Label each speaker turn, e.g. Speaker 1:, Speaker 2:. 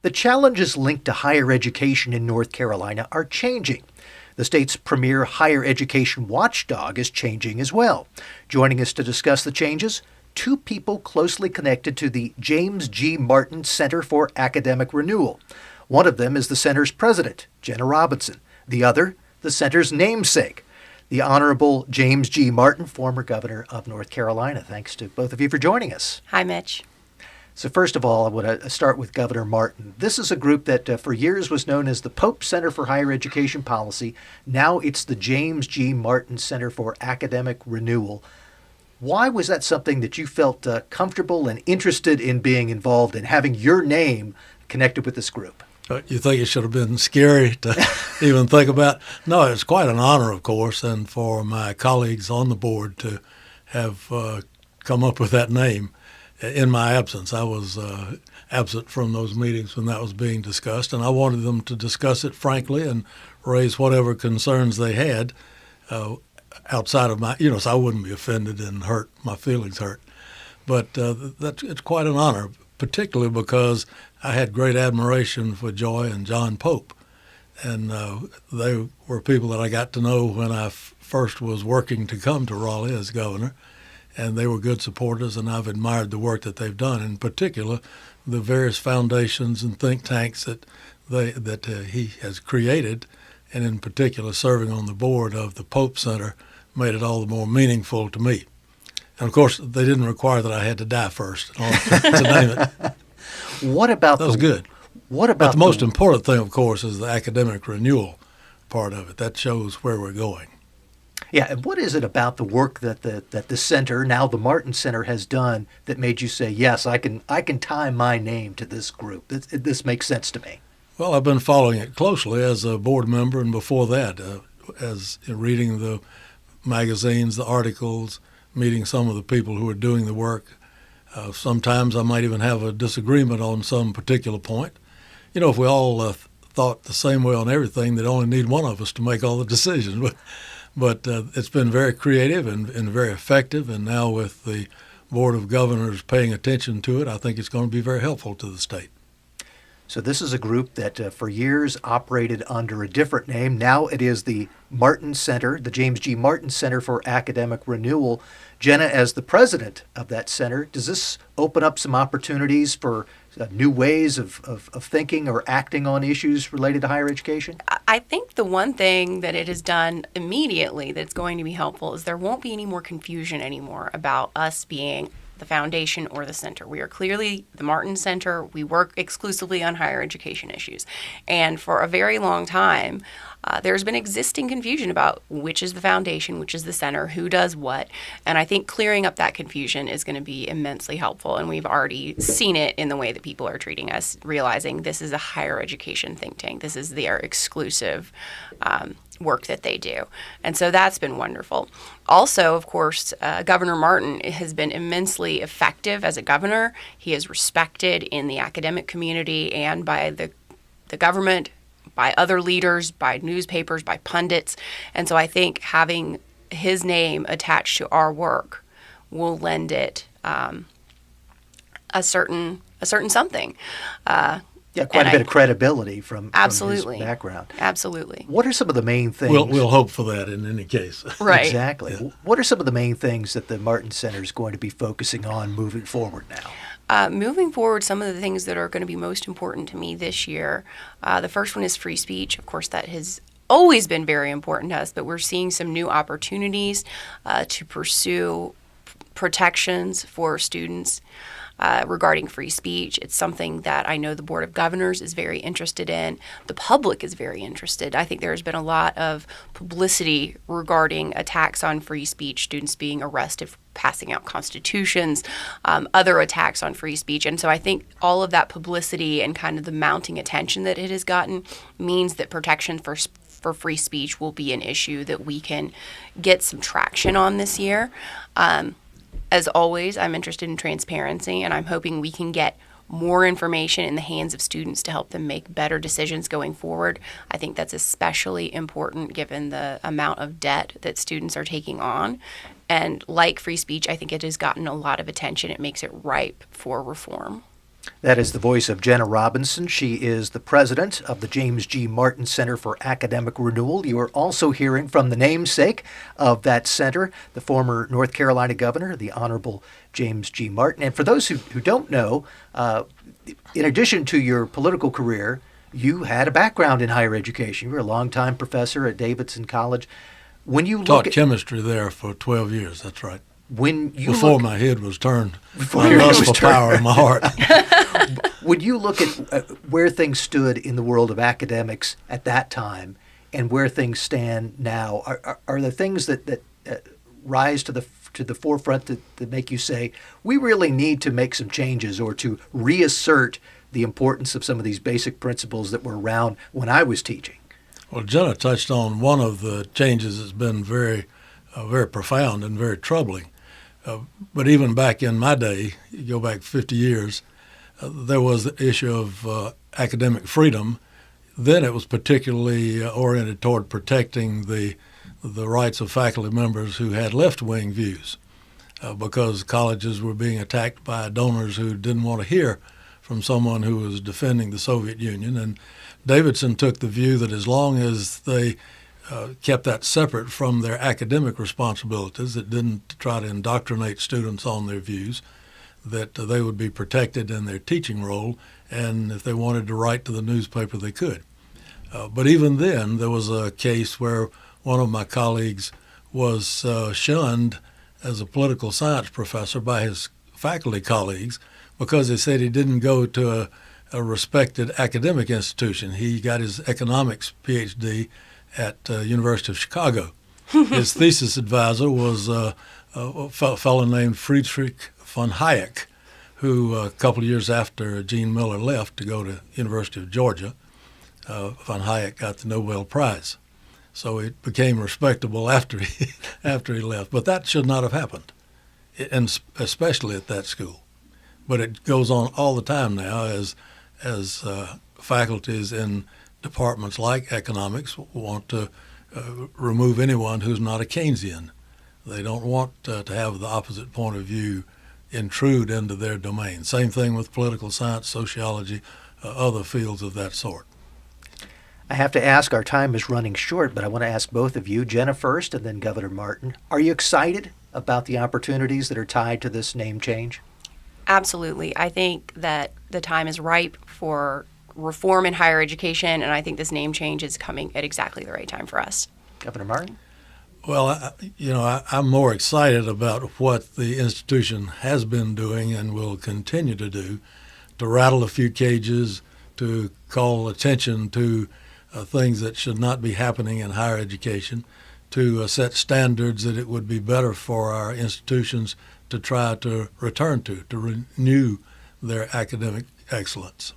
Speaker 1: The challenges linked to higher education in North Carolina are changing. The state's premier higher education watchdog is changing as well. Joining us to discuss the changes, two people closely connected to the James G. Martin Center for Academic Renewal. One of them is the center's president, Jenna Robinson. The other, the center's namesake, the Honorable James G. Martin, former governor of North Carolina. Thanks to both of you for joining us.
Speaker 2: Hi, Mitch.
Speaker 1: So first of all, I want to start with Governor Martin. This is a group that for years was known as the Pope Center for Higher Education Policy. Now it's the James G. Martin Center for Academic Renewal. Why was that something that you felt comfortable and interested in being involved in, having your name connected with this group?
Speaker 3: You think it should have been scary to even think about? No, it's quite an honor, of course, and for my colleagues on the board to have come up with that name. In my absence, I was absent from those meetings when that was being discussed, and I wanted them to discuss it frankly and raise whatever concerns they had outside of my, so I wouldn't be offended and my feelings hurt. But it's quite an honor, particularly because I had great admiration for Joy and John Pope, and they were people that I got to know when I first was working to come to Raleigh as governor. And they were good supporters, and I've admired the work that they've done, in particular the various foundations and think tanks that he has created, and in particular serving on the board of the Pope Center made it all the more meaningful to me. And, of course, they didn't require that I had to die first to name it.
Speaker 1: What about
Speaker 3: that was good.
Speaker 1: What about
Speaker 3: but the most important thing, of course, is the academic renewal part of it. That shows where we're going.
Speaker 1: Yeah, and what is it about the work that the center, now the Martin Center, has done that made you say, yes, I can tie my name to this group? This makes sense to me.
Speaker 3: Well, I've been following it closely as a board member, and before that, as reading the magazines, the articles, meeting some of the people who are doing the work. Sometimes I might even have a disagreement on some particular point. If we all thought the same way on everything, they'd only need one of us to make all the decisions. But it's been very creative and very effective, and now with the Board of Governors paying attention to it, I think it's going to be very helpful to the state.
Speaker 1: So this is a group that for years operated under a different name. Now it is the Martin Center, the James G. Martin Center for Academic Renewal. Jenna, as the president of that center, does this open up some opportunities for new ways of thinking or acting on issues related to higher education?
Speaker 2: I think the one thing that it has done immediately that's going to be helpful is there won't be any more confusion anymore about us being the foundation or the center. We are clearly the Martin Center. We work exclusively on higher education issues. And for a very long time, there's been existing confusion about which is the foundation, which is the center, who does what. And I think clearing up that confusion is going to be immensely helpful. And we've already seen it in the way that people are treating us, realizing this is a higher education think tank. This is their exclusive work that they do. And so that's been wonderful. Also, of course, Governor Martin has been immensely effective as a governor. He is respected in the academic community and by the government, by other leaders, by newspapers, by pundits. And so I think having his name attached to our work will lend it a certain something.
Speaker 1: Quite a bit of credibility from his background.
Speaker 2: Absolutely.
Speaker 1: What are some of the main things?
Speaker 3: We'll hope for that in any case.
Speaker 2: Right.
Speaker 1: Exactly. Yeah. What are some of the main things that the Martin Center is going to be focusing on moving forward now?
Speaker 2: Moving forward, some of the things that are going to be most important to me this year, the first one is free speech. Of course, that has always been very important to us, but we're seeing some new opportunities to pursue protections for students regarding free speech. It's something that I know the Board of Governors is very interested in. The public is very interested. I think there's been a lot of publicity regarding attacks on free speech, students being arrested for passing out constitutions, other attacks on free speech. And so I think all of that publicity and kind of the mounting attention that it has gotten means that protection for free speech will be an issue that we can get some traction on this year. As always, I'm interested in transparency, and I'm hoping we can get more information in the hands of students to help them make better decisions going forward. I think that's especially important given the amount of debt that students are taking on. And like free speech, I think it has gotten a lot of attention. It makes it ripe for reform.
Speaker 1: That is the voice of Jenna Robinson. She is the president of the James G. Martin Center for Academic Renewal. You are also hearing from the namesake of that center, the former North Carolina governor, the Honorable James G. Martin. And for those who don't know, in addition to your political career, you had a background in higher education. You were a longtime professor at Davidson College. When you
Speaker 3: Taught
Speaker 1: look
Speaker 3: chemistry there for 12 years, that's right.
Speaker 1: When you
Speaker 3: Before
Speaker 1: look,
Speaker 3: my head was turned,
Speaker 1: Before
Speaker 3: my
Speaker 1: your head
Speaker 3: lust
Speaker 1: was
Speaker 3: for
Speaker 1: turned.
Speaker 3: power in my heart.
Speaker 1: when you look at where things stood in the world of academics at that time and where things stand now, are there things that rise to the forefront that make you say we really need to make some changes or to reassert the importance of some of these basic principles that were around when I was teaching?
Speaker 3: Well, Jenna touched on one of the changes that's been very profound and very troubling. But even back in my day, you go back 50 years, there was the issue of academic freedom. Then it was particularly oriented toward protecting the rights of faculty members who had left-wing views, because colleges were being attacked by donors who didn't want to hear from someone who was defending the Soviet Union. And Davidson took the view that as long as they kept that separate from their academic responsibilities, it didn't try to indoctrinate students on their views, that they would be protected in their teaching role, and if they wanted to write to the newspaper, they could. But even then, there was a case where one of my colleagues was shunned as a political science professor by his faculty colleagues because they said he didn't go to a respected academic institution. He got his economics PhD at University of Chicago. His thesis advisor was a fellow named Friedrich von Hayek, who a couple of years after Gene Miller left to go to University of Georgia, von Hayek got the Nobel Prize. So it became respectable after he left. But that should not have happened, and especially at that school. But it goes on all the time now as faculties in departments like economics want to remove anyone who's not a Keynesian. They don't want to have the opposite point of view intrude into their domain. Same thing with political science, sociology, other fields of that sort.
Speaker 1: I have to ask, our time is running short, but I want to ask both of you, Jenna first and then Governor Martin, are you excited about the opportunities that are tied to this name change?
Speaker 2: Absolutely. I think that the time is ripe for reform in higher education, and I think this name change is coming at exactly the right time for us.
Speaker 1: Governor Martin?
Speaker 3: Well, I'm more excited about what the institution has been doing and will continue to do to rattle a few cages, to call attention to things that should not be happening in higher education, to set standards that it would be better for our institutions to try to return to renew their academic excellence.